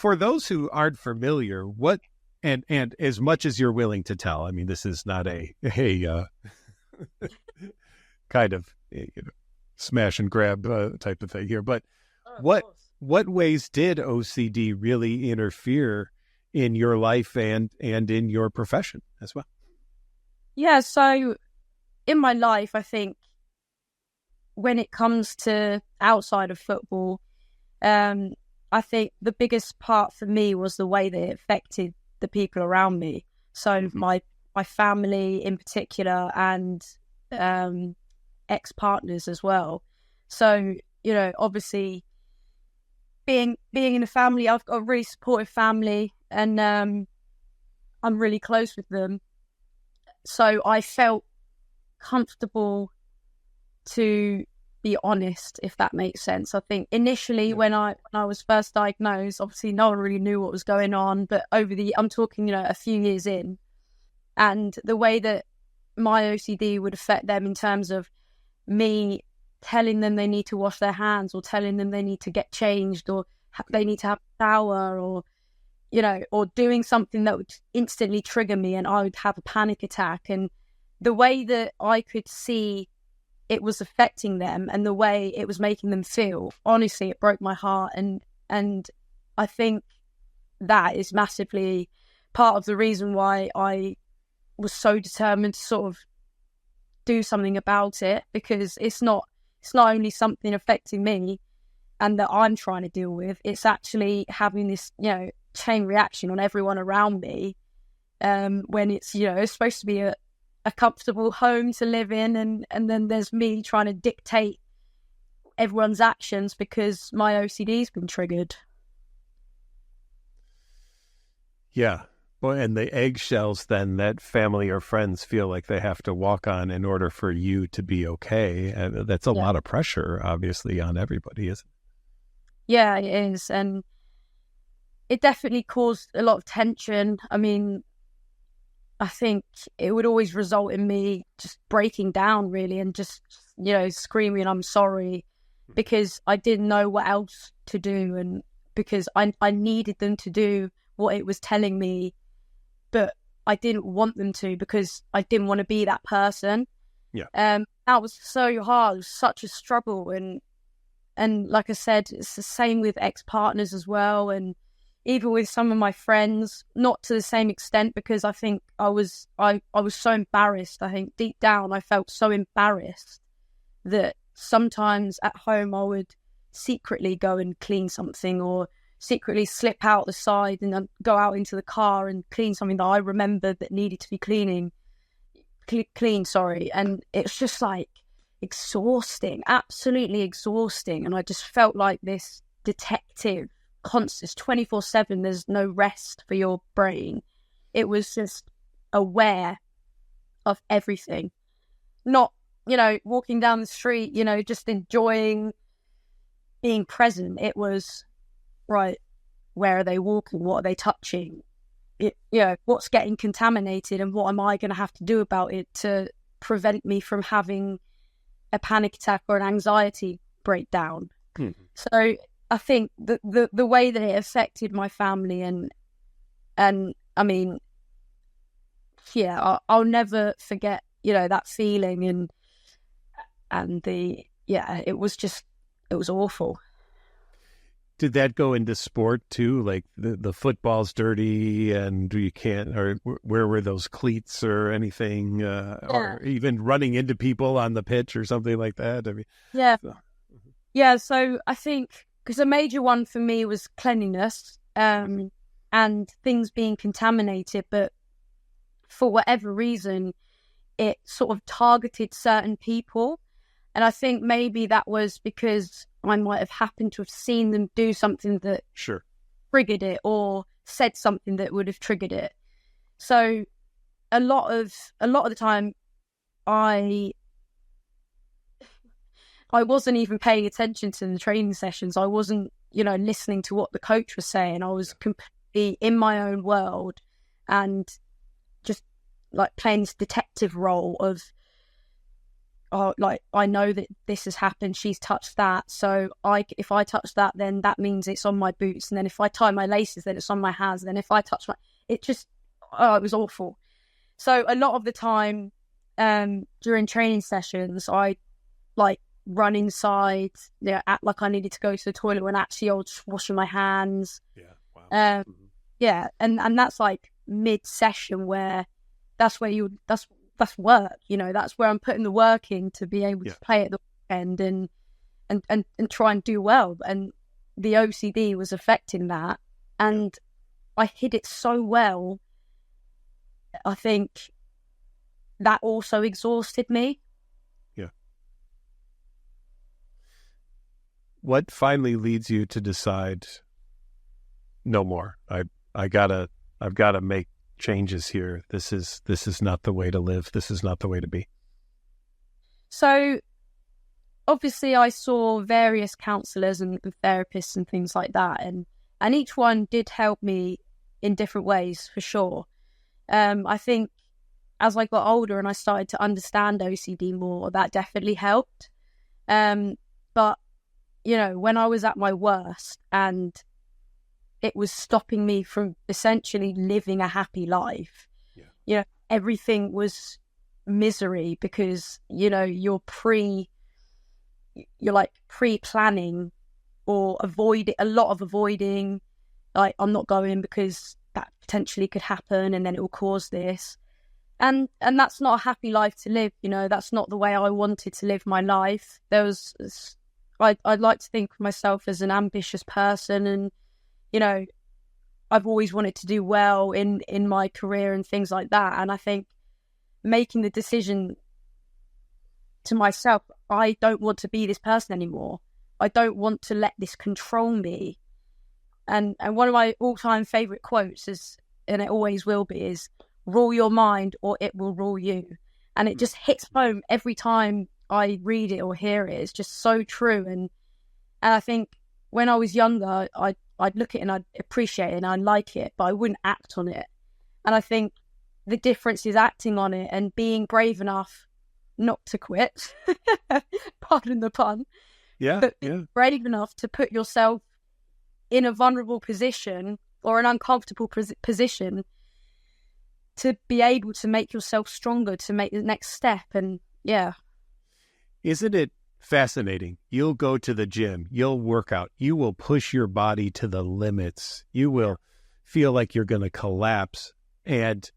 for those who aren't familiar, what and as much as you're willing to tell, I mean, this is not a kind of smash and grab type of thing here, but what ways did OCD really interfere in your life and in your profession as well? Yeah, so in my life, I think when it comes to outside of football, I think the biggest part for me was the way that it affected the people around me. So my family in particular, and ex-partners as well. So, obviously being in a family, I've got a really supportive family, and I'm really close with them. So I felt comfortable to be honest, if that makes sense. I think initially when I was first diagnosed, obviously no one really knew what was going on, but I'm talking, a few years in, and the way that my OCD would affect them in terms of me telling them they need to wash their hands, or telling them they need to get changed, or they need to have a shower, or or doing something that would instantly trigger me and I would have a panic attack. And the way that I could see it was affecting them and the way it was making them feel, honestly, it broke my heart. And I think that is massively part of the reason why I was so determined to sort of do something about it, because it's not only something affecting me and that I'm trying to deal with, it's actually having this, chain reaction on everyone around me, when it's, it's supposed to be a comfortable home to live in, and then there's me trying to dictate everyone's actions because my OCD's been triggered. Yeah. Well, and the eggshells then that family or friends feel like they have to walk on in order for you to be okay. And that's a lot of pressure, obviously, on everybody, isn't it? Yeah, it is. And it definitely caused a lot of tension. I mean, I think it would always result in me just breaking down, really, and just, screaming, I'm sorry, because I didn't know what else to do, and because I needed them to do what it was telling me, but I didn't want them to, because I didn't want to be that person. Yeah. That was so hard. It was such a struggle. And like I said, it's the same with ex-partners as well. And even with some of my friends, not to the same extent, because I think I was so embarrassed. I think deep down I felt so embarrassed that sometimes at home I would secretly go and clean something, or secretly slip out the side and then go out into the car and clean something that I remembered that needed to be clean. And it's just like exhausting, absolutely exhausting. And I just felt like this detective, constant, 24/7. There's no rest for your brain. It was just aware of everything, not walking down the street, just enjoying being present. It was, right, where are they walking, what are they touching, what's getting contaminated, and what am I going to have to do about it to prevent me from having a panic attack or an anxiety breakdown. So I think the way that it affected my family, and I mean, I'll never forget, that feeling, and it was awful. Did that go into sport too? Like the football's dirty and you can't, or where were those cleats or anything, or even running into people on the pitch or something like that? I mean, So I think, because a major one for me was cleanliness, and things being contaminated, but for whatever reason, it sort of targeted certain people. And I think maybe that was because I might have happened to have seen them do something that triggered it, or said something that would have triggered it. So a lot of the time, I wasn't even paying attention to the training sessions. I wasn't, listening to what the coach was saying. I was completely in my own world and just like playing this detective role of, oh, like, I know that this has happened, she's touched that, so if I touch that, then that means it's on my boots, and then if I tie my laces, then it's on my hands, and then if I touch it was awful. So a lot of the time during training sessions, I like run inside, act like I needed to go to the toilet when actually I was just washing my hands. Wow. Yeah, and that's like mid-session, where that's work, that's where I'm putting the work in to be able to play at the weekend and try and do well. And the OCD was affecting that, and I hid it so well. I think that also exhausted me. Yeah. What finally leads you to decide, no more? I've got to make changes here. This is not the way to live. This is not the way to be. So obviously I saw various counsellors and therapists and things like that, and each one did help me in different ways, for sure. I think as I got older and I started to understand OCD more, that definitely helped. But when I was at my worst and it was stopping me from essentially living a happy life, everything was misery, because you're pre-planning or avoiding, like, I'm not going because that potentially could happen and then it will cause this, and that's not a happy life to live. That's not the way I wanted to live my life. I'd like to think of myself as an ambitious person, and I've always wanted to do well in my career and things like that. And I think making the decision to myself, I don't want to be this person anymore. I don't want to let this control me. And one of my all-time favourite quotes is, and it always will be, is rule your mind or it will rule you. And it just hits home every time I read it or hear it. It's just so true. And I think when I was younger, I'd look at it and I'd appreciate it and I'd like it, but I wouldn't act on it. And I think the difference is acting on it and being brave enough not to quit. Pardon the pun. Yeah. But being brave enough to put yourself in a vulnerable position or an uncomfortable position to be able to make yourself stronger, to make the next step. And isn't it fascinating? You'll go to the gym, you'll work out, you will push your body to the limits, you will feel like you're going to collapse and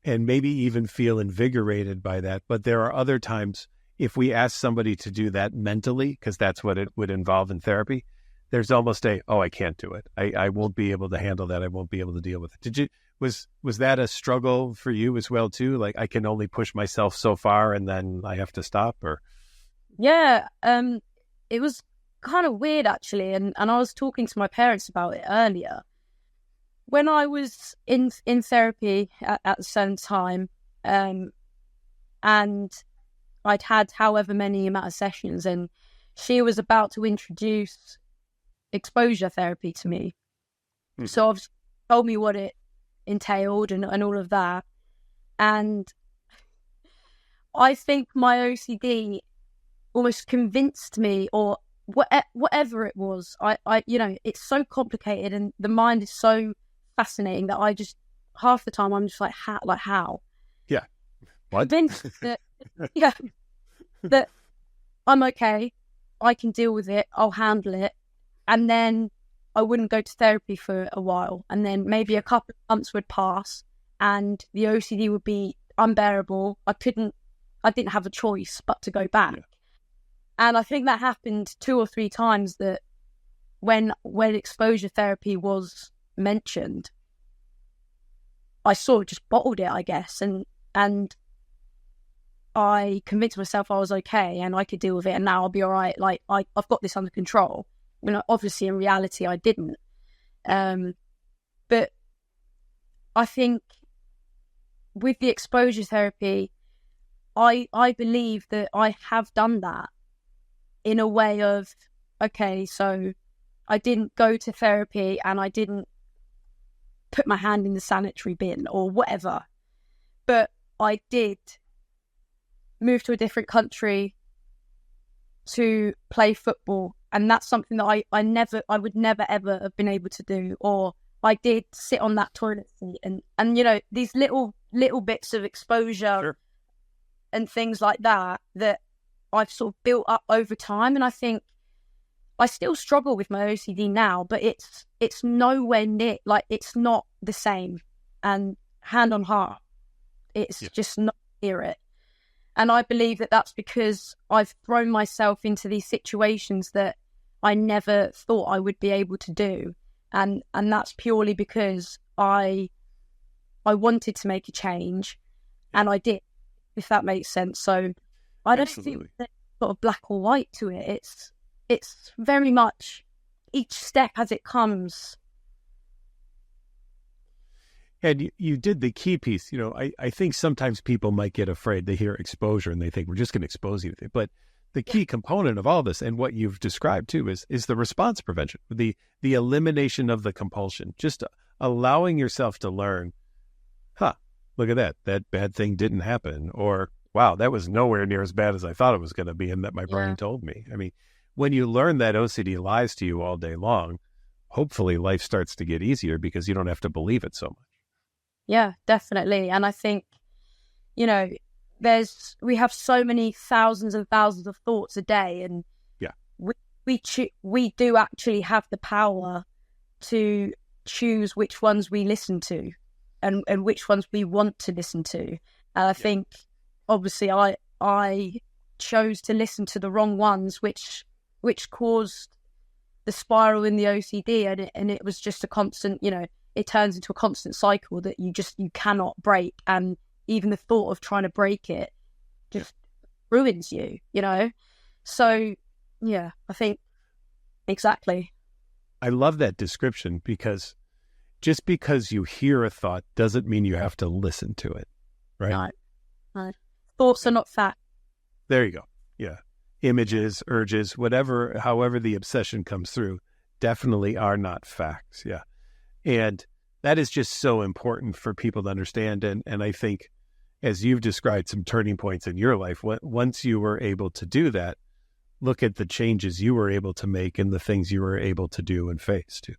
maybe even feel invigorated by that. But there are other times, if we ask somebody to do that mentally, because that's what it would involve in therapy, there's almost I can't do it. I won't be able to handle that. I won't be able to deal with it. Was that a struggle for you as well too? Like, I can only push myself so far and then I have to stop? Or it was kind of weird, actually, and I was talking to my parents about it earlier. When I was in therapy at the same time, and I'd had however many amount of sessions, and she was about to introduce exposure therapy to me. Mm-hmm. So I've told me what it entailed and all of that. And I think my OCD almost convinced me, or whatever it was. I it's so complicated and the mind is so fascinating that I just, half the time I'm just like, how? Yeah. What? Convinced that, that I'm okay, I can deal with it, I'll handle it. And then I wouldn't go to therapy for a while. And then maybe a couple of months would pass and the OCD would be unbearable. I didn't have a choice but to go back. Yeah. And I think that happened 2 or 3 times, that when exposure therapy was mentioned, I sort of just bottled it, I guess. And I convinced myself I was okay and I could deal with it and now I'll be all right. Like, I've got this under control. Obviously in reality I didn't. But I think with the exposure therapy, I believe that I have done that in a way of, okay, so I didn't go to therapy and I didn't put my hand in the sanitary bin or whatever, but I did moved to a different country to play football, and that's something that I would never ever have been able to do. Or I did sit on that toilet seat, and you know, these little bits of exposure Sure. and things like that I've sort of built up over time. And I think I still struggle with my OCD now, but it's nowhere near, like, it's not the same. And hand on heart, it's just not near it. And I believe that that's because I've thrown myself into these situations that I never thought I would be able to do. And that's purely because I wanted to make a change, and I did, if that makes sense. So I don't think there's sort of black or white to it. It's very much each step as it comes. And you did the key piece. You know, I think sometimes people might get afraid. They hear exposure and they think we're just going to expose you. But the key component of all this, and what you've described too, is the response prevention, the elimination of the compulsion, just allowing yourself to learn, look at that bad thing didn't happen, or wow, that was nowhere near as bad as I thought it was going to be and that my brain told me. I mean, when you learn that OCD lies to you all day long, hopefully life starts to get easier because you don't have to believe it so much. Yeah, definitely. And I think, you know, we have so many thousands and thousands of thoughts a day, and we do actually have the power to choose which ones we listen to and which ones we want to listen to. And I think, obviously, I chose to listen to the wrong ones, which caused the spiral in the OCD, and it was just a constant, you know, it turns into a constant cycle that you cannot break. And even the thought of trying to break it just ruins you, you know? So, yeah, I think exactly. I love that description, because just because you hear a thought doesn't mean you have to listen to it, right? No. Thoughts are not fact. There you go. Yeah. Images, urges, however the obsession comes through, definitely are not facts. Yeah. And that is just so important for people to understand. And I think, as you've described some turning points in your life, once you were able to do that, look at the changes you were able to make and the things you were able to do and face too.